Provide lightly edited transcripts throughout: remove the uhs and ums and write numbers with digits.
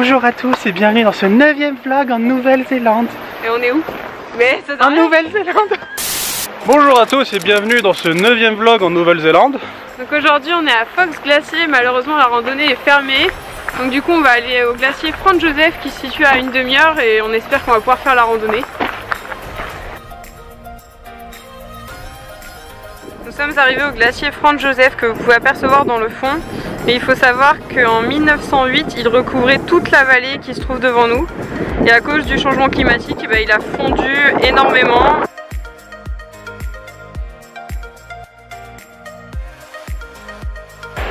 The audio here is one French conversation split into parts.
Bonjour à tous et bienvenue dans ce 9e vlog en Nouvelle-Zélande. Et on est où? Mais ça en Nouvelle-Zélande. Bonjour à tous et bienvenue dans ce 9e vlog en Nouvelle-Zélande. Donc aujourd'hui on est à Fox Glacier, malheureusement la randonnée est fermée. Donc du coup on va aller au glacier Franz Josef qui se situe à une demi-heure et on espère qu'on va pouvoir faire la randonnée. Nous sommes arrivés au glacier Franz Josef que vous pouvez apercevoir dans le fond. Et il faut savoir qu'en 1908 il recouvrait toute la vallée qui se trouve devant nous. Et à cause du changement climatique, il a fondu énormément.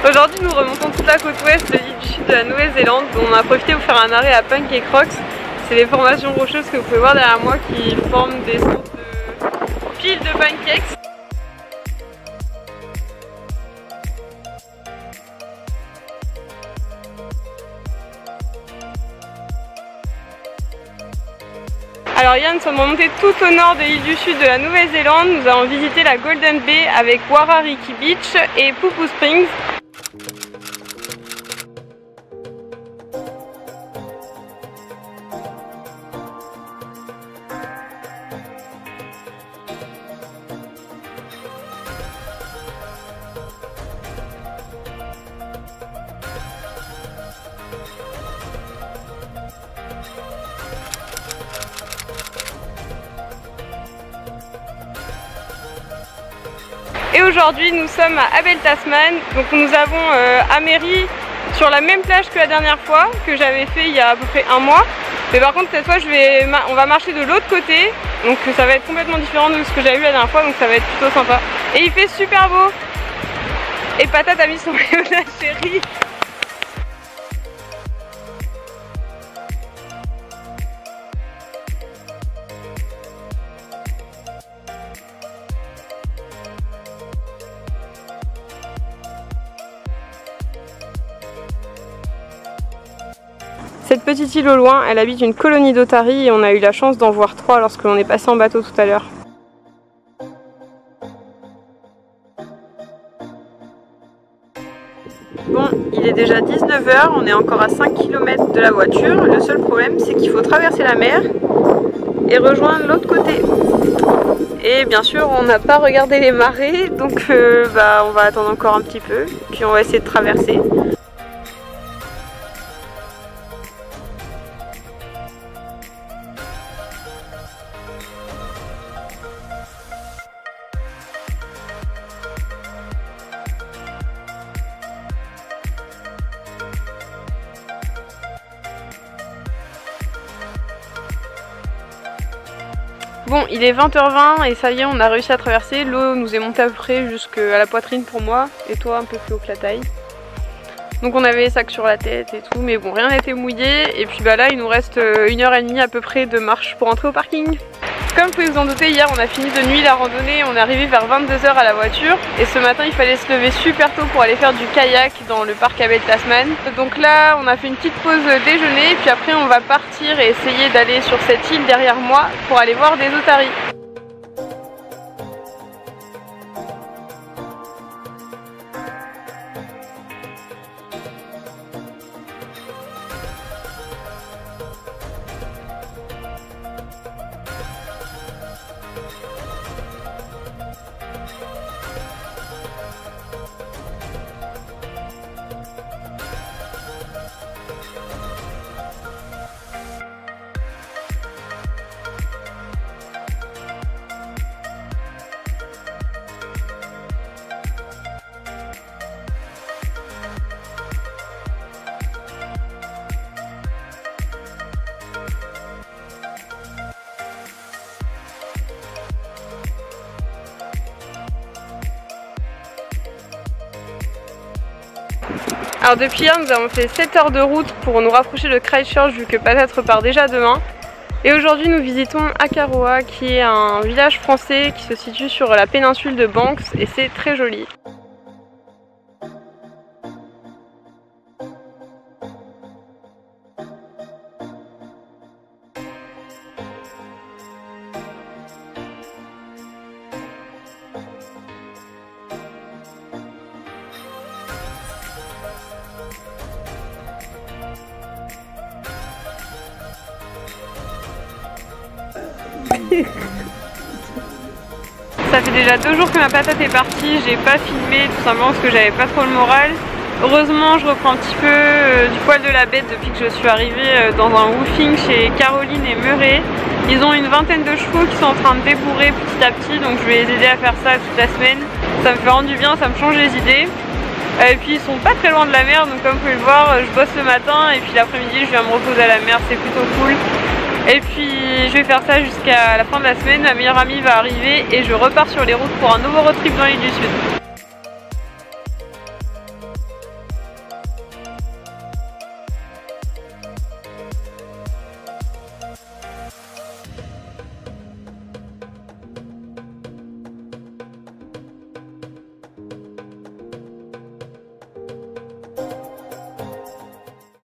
Aujourd'hui nous remontons toute la côte ouest de l'île du sud de la Nouvelle-Zélande. On a profité pour faire un arrêt à Pancake Rocks. C'est les formations rocheuses que vous pouvez voir derrière moi qui forment des sortes de piles de pancakes. Alors Yann, nous sommes remontés tout au nord de l'île du sud de la Nouvelle-Zélande. Nous avons visité la Golden Bay avec Warariki Beach et Pupu Springs. Et aujourd'hui nous sommes à Abel Tasman, donc nous avons améri sur la même plage que la dernière fois, que j'avais fait il y a à peu près un mois. Mais par contre cette fois on va marcher de l'autre côté, donc ça va être complètement différent de ce que j'avais vu la dernière fois, donc ça va être plutôt sympa. Et il fait super beau. Et Patate a mis son maillot de la chérie. Cette petite île au loin, elle habite une colonie d'otaries et on a eu la chance d'en voir 3 lorsque l'on est passé en bateau tout à l'heure. Bon, il est déjà 19 h, on est encore à 5 km de la voiture. Le seul problème, c'est qu'il faut traverser la mer et rejoindre l'autre côté. Et bien sûr, on n'a pas regardé les marées, donc on va attendre encore un petit peu, puis on va essayer de traverser. Bon, il est 20 h 20 et ça y est, on a réussi à traverser. L'eau nous est montée à peu près jusqu'à la poitrine pour moi et toi un peu plus haut que la taille. Donc on avait les sacs sur la tête et tout, mais bon, rien n'était mouillé. Et puis là, il nous reste 1h30 à peu près de marche pour entrer au parking. Comme vous pouvez vous en douter, hier on a fini de nuit la randonnée, on est arrivé vers 22 h à la voiture. Et ce matin il fallait se lever super tôt pour aller faire du kayak dans le parc Abel Tasman. Donc là on a fait une petite pause déjeuner, puis après on va partir et essayer d'aller sur cette île derrière moi pour aller voir des otaries. Alors depuis hier nous avons fait 7 heures de route pour nous rapprocher de Christchurch vu que Patate repart déjà demain. Et aujourd'hui nous visitons Akaroa qui est un village français qui se situe sur la péninsule de Banks et c'est très joli. Ça fait déjà 2 jours que ma patate est partie, j'ai pas filmé tout simplement parce que j'avais pas trop le moral. Heureusement je reprends un petit peu du poil de la bête depuis que je suis arrivée dans un woofing chez Caroline et Murray. Ils ont une vingtaine de chevaux qui sont en train de débourrer petit à petit, donc je vais les aider à faire ça toute la semaine. Ça me fait rendre du bien, ça me change les idées. Et puis ils sont pas très loin de la mer, donc comme vous pouvez le voir, je bosse le matin et puis l'après-midi je viens me reposer à la mer, c'est plutôt cool. Et puis je vais faire ça jusqu'à la fin de la semaine, ma meilleure amie va arriver et je repars sur les routes pour un nouveau road trip dans l'île du Sud.